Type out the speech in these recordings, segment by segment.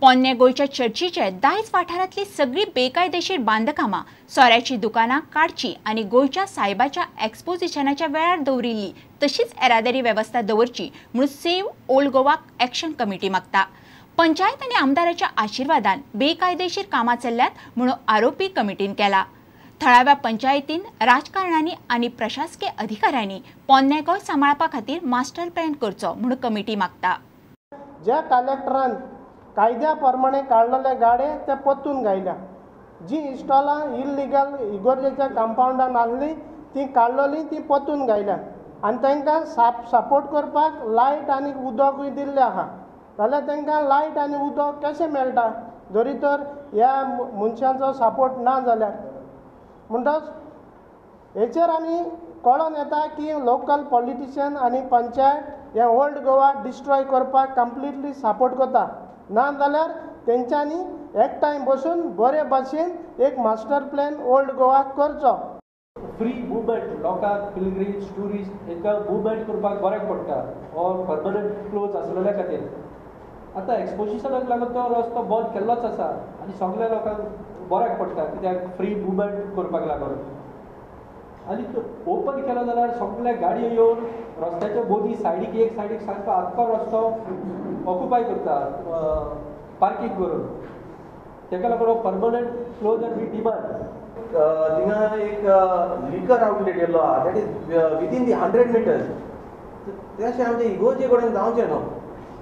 पोन्ने गोयच्या चर्चीचे दायज वाठारांतली सगळी बेकायदेशीर बांदकामां, सोऱ्याची दुकानां काडची आनी गोयच्या सायबाच्या एक्सपोजिशनाच्या वेळार दवरिल्ली तशीच येरादारी वेवस्था दवरची म्हूण save old Goa action committee मागता। पंचायत आनी आमदाराच्या आशिर्वादान बेकायदेशीर कामां चल्ल्यात म्हणून आरोपी कमिटीन केला। थळाव्या पंचायतीन राजकारण्यांनी आनी प्रशासकीय अधिकाऱ्यांनी पोन्ने गोय सांबाळपा खातीर मास्टर प्लॅन करचो म्हणून कमिटी मागता। ज्या कलेक्टरान कायद्या प्रमाणे काढलेले गाडे ते परतून घायल्या, जी इस्टॉलां इल्लिगल इगोर्जेच्या कंपाउंडान आसली ती काडलेली ती परतून घायल्या आनी तांकां सपोर्ट करपाक लायट आनी उदकूय दिल्लें आहा। जाल्यार तांकां लायट आनी उदक कशें मेळटा जरी तर ह्या मनशांचो सपोर्ट ना जाल्यार। म्हणटच हेचेर आमी कळोन येता की लोकल पॉलिटिशियन आनी पंचायत हे ओल्ड गोवा डिस्ट्रॉय करपाक कंप्लिटली सपोर्ट करता, ना जाल्यार तेंच्यांनी एकठांय बसून बरे भाशेन एक मास्टर प्लॅन ओल्ड गोवा करचो। फ्री मुवमेंट लोकांक पिलग्रिम्स टुरिस्ट हांकां मुवमेंट करपाक बऱ्याक पडटा और परमनंट क्लोज आसलेल्या खातीर। आतां एक्सपोजिशनाक लागून तो रस्तो बंद केल्लोच आसा आनी सगळ्या लोकांक बऱ्याक पडटा कित्याक फ्री मुवमेंट करपाक लागून। आनी तो ओपन केलो जाल्यार सगळ्या गाडयो येवन रस्त्याच्या मदीं सायडीक एक सायडीक सारको आख्खो रस्तो ऑक्युपाय करता पार्किंग करून। ताका लागून परमनंट क्लोजर बी डिमांड। थिंगा एक लिकर आउटलेट येयल्लो आहा that is within the 100 metres. ते अशें आमचे इगोर्जे कडेन जावचें न्हू,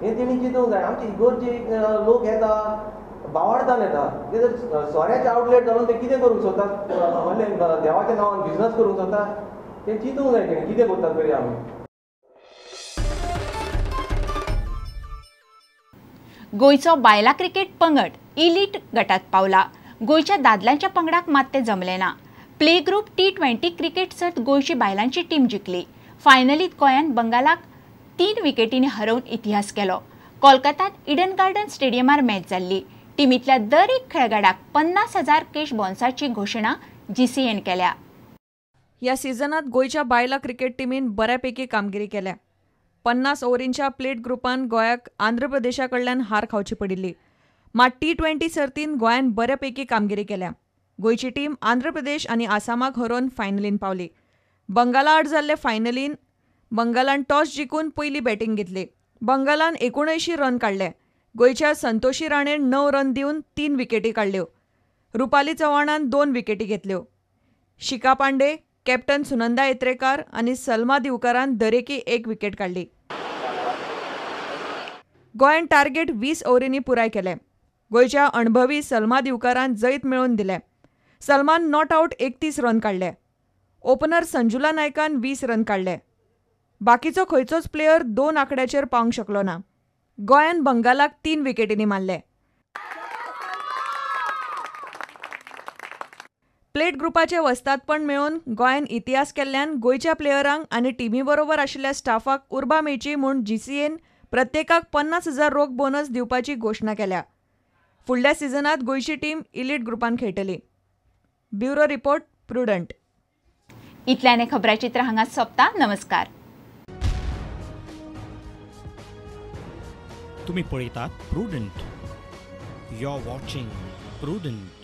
हें तेणी चिंतूंक जाय। आमचे इगोर्जे लोक येता बावार्दान येता, कितें सोऱ्याचे आउटलेट घालून ते कितें करूंक सोदतात, म्हणलें देवाच्या नांवान बिजनस करूंक सोदतात, तें चिंतूंक जाय तेणी कितें करतात तरी आमी। गोयचो बायलां क्रिकेट पंगड इलीट गटात पावला। गोयच्या दादल्यांच्या पंगडाक मात ते जमले ना। प्ले ग्रुप T20 क्रिकेट सर्त गोयची बायलांची टीम जिखली। फायनलीत गोंयान बंगालाक 3 विकेटींनी हरोवन इतिहास केलो। कोलकातात इडन गार्डन स्टेडियमार मॅच जाल्ली। टीमींतल्या दर एक खेळगड्याक 50,000 कॅश बोनसाची घोशणा GCAन केल्या। ह्या सिजनात गोयच्या बायलां क्रिकेट टीमीन बऱ्यापैकी कामगिरी केल्या। 50 ओव्हरींच्या प्लेट ग्रुपान गोंयाक आंध्र प्रदेशा कडल्यान हार खावची पडिल्ली। मात T20 सर्तीन गोंयान बऱ्यापैकी कामगिरी केल्या। गोयची टीम आंध्र प्रदेश आनी आसामाक हरोवन फायनलीन पावली। बंगाला आड जाल्ले फायनलीन बंगालान टॉस जिखून पयली बॅटिंग घेतली। बंगालान 79 रन काडले। गोयच्या संतोशी राणेन 9 रन दिवन 3 विकेटी काडल्यो। रुपाली चव्हाणान 2 विकेटी घेतल्यो। शिखा पांडे, कॅप्टन सुनंदा येत्रेकार आनी सलमा दिवकारान दरेकी 1 विकेट काडली। गोंयान टार्गेट 20 ओव्हरींनी पुराय केले। गोयच्या अणभवी सलमा दिवकारान जैत मेळोवन दिले। सलमान नॉट आउट 31 रन काडले। ओपनर संजुला नायकान 20 रन काडले। बाकीचो खंयचोच प्लेयर 2 आंकड्याचेर पावंक शकलो ना। गोंयान बंगालाक 3 विकेटींनी मारले। प्लेट ग्रुपाचे वस्तादपण मेळोवन गोंयान इतिहास केल्ल्यान गोयच्या प्लेयरांक आनी टीमी बरोबर आशिल्ल्या स्टाफाक उर्बा मेळची म्हूण GCAन प्रत्येकाक 50,000 रोख बोनस दिवपाची घोशणा केल्या। फुडल्या सिजनात गोयची टीम इलीट ग्रुपान खेळटली। Bureau report Prudent. इतल्याने खबराचित्र हांगा सोंपता। नमस्कार। तुम्ही पळयतात Prudent. You are watching prudent.